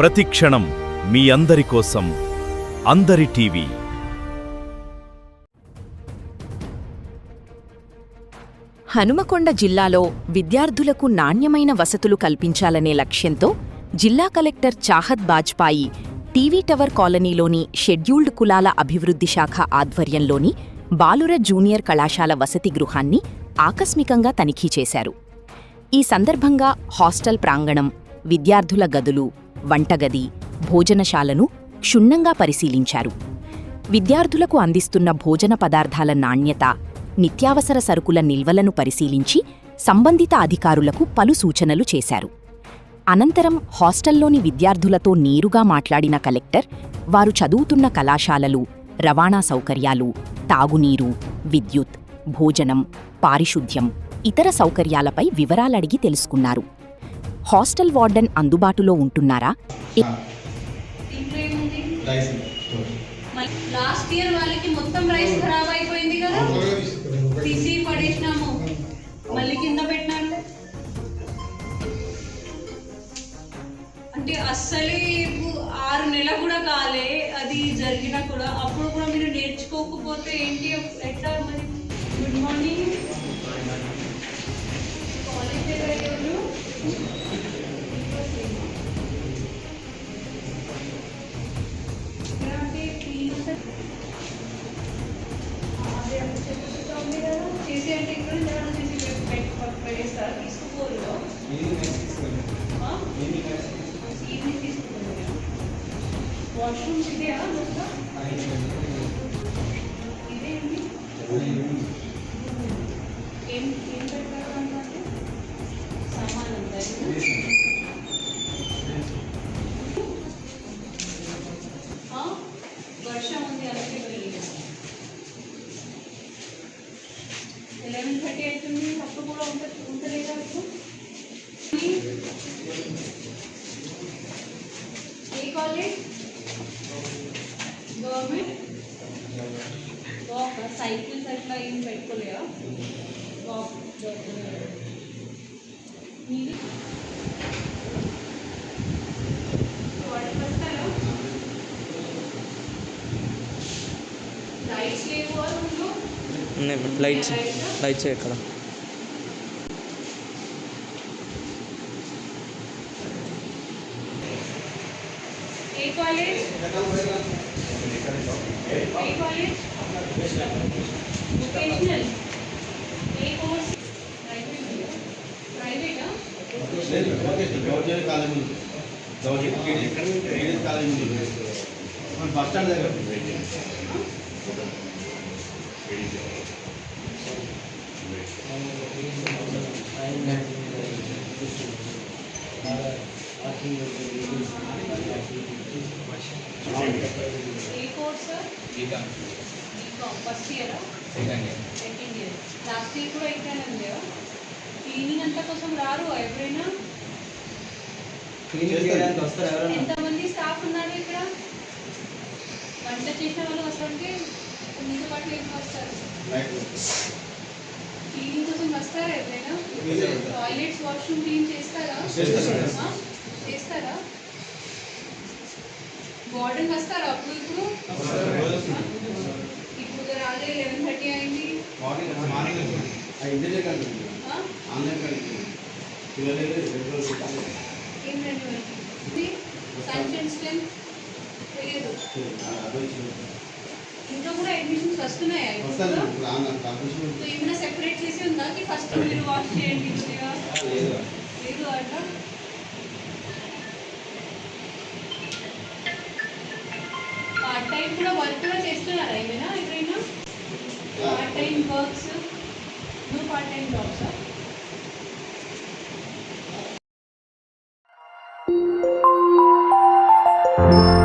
ప్రతి క్షణం మీ అందరి కోసం అందరి టీవీ. హనుమకొండ జిల్లాలో విద్యార్థులకు నాణ్యమైన వసతులు కల్పించాలనే లక్ష్యంతో జిల్లా collector Chahat Bajpayee TV tower కాలనీలోని షెడ్యూల్డ్ కులాల అభివృద్ధి శాఖ ఆధ్వర్యంలోని బాలుర జూనియర్ కళాశాల వసతి గృహాన్ని ఆకస్మికంగా తనిఖీ చేశారు. ఈ సందర్భంగా హాస్టల్ ప్రాంగణం, విద్యార్థుల గదులు, వంటగది, భోజనశాలను క్షుణ్ణంగా పరిశీలించారు. విద్యార్థులకు అందిస్తున్న భోజన పదార్థాల నాణ్యత, నిత్యావసర సరుకుల నిల్వలను పరిశీలించి సంబంధిత అధికారులకు పలు సూచనలు చేశారు. అనంతరం హాస్టల్లోని విద్యార్థులతో నేరుగా మాట్లాడిన కలెక్టర్ వారు చదువుతున్న కళాశాలలు, రవాణా సౌకర్యాలు, తాగునీరు, విద్యుత్, భోజనం, పారిశుద్ధ్యం, ఇతర సౌకర్యాలపై వివరాలడిగి తెలుసుకున్నారు. హాస్టల్ వార్డెన్ అందుబాటులో ఉంటున్నారా? లాస్ట్ ఇయర్ వాళ్ళకి మొత్తం రైస్ ఖరాబ్ అయిపోయింది కదా, తీసి పడేసినాము, మళ్ళీ కింద పెట్టినారు. అంటే అస్సలే 6 నెలలు కూడా కాలే అది జరిగినా కూడా. అప్పుడు కూడా మీరు నేర్చుకోకపోతే ఏంటి, ఎట్లా మరి? గుడ్ మార్నింగ్, కాలేజ్ అయ్యేవాళ్ళు చేసే అంటే ఇక్కడ చేసి పడేస్తారు, తీసుకుపోరు. ఈవినింగ్ తీసుకుపోరు. వాష్రూమ్స్ ఇదే ఇదేంటి, ఏం ఏం పెట్టారు అంటే సామాన్ ఉంటాయి. వర్షం ఉంది అలాగే 11:30 అవుతుంది, అప్పుడు కూడా ఉంటలేదా? ఏ కాలేజ్? గవర్నమెంట్ వాక్, సైకిల్స్ అట్లా ఏం పెట్టుకోలేదా? వాక్ వాటికి వస్తారా? లైట్స్ లేవు రూమ్లో? లైట్స్ ఎక్కడ? ఏ కాలేజ్? ఏ కాలేజ్? వొకేషనల్. ఏ కోర్స్? ప్రైవేటా? బస్ స్టాండ్ దగ్గర ఏ కోర్స్? బీకామ్. ఫస్ట్ ఇయరా? Second year. లాస్ట్ ఇయర్ కూడా ఎగ్జామ్ ఉందా? క్లీనింగ్ అంతా కోసం రారు ఎవరైనా? ఎంతమంది స్టాఫ్ ఉన్నారు ఇక్కడ? వంట చేసిన వాళ్ళు వస్తుంటే మీతో పాటు ఏం వస్తారు? క్లీనింగ్ కోసం వస్తారా ఎవరైనా? టాయిలెట్స్, వాష్రూమ్ క్లీన్ చేస్తారా? చేస్తారా? వార్డెన్ వస్తారా అప్పుడు? ఇప్పుడు రాలే, 11:30 అయింది. ఏం రండి సైన్స్ స్ట్రెంత్ తెలియదు. ఇంట్లో కూడా అడ్మిషన్స్ వస్తున్నాయా? ఏమైనా సెపరేట్ చేసి ఉందా కి ఫస్ట్ మీరు వాష్ చేయండి? లేదు అట్లా. పార్ట్ టైం కూడా వర్క్ కూడా చేస్తున్నారా ఏమైనా? ఎవరైనా part time works? No part time jobs? you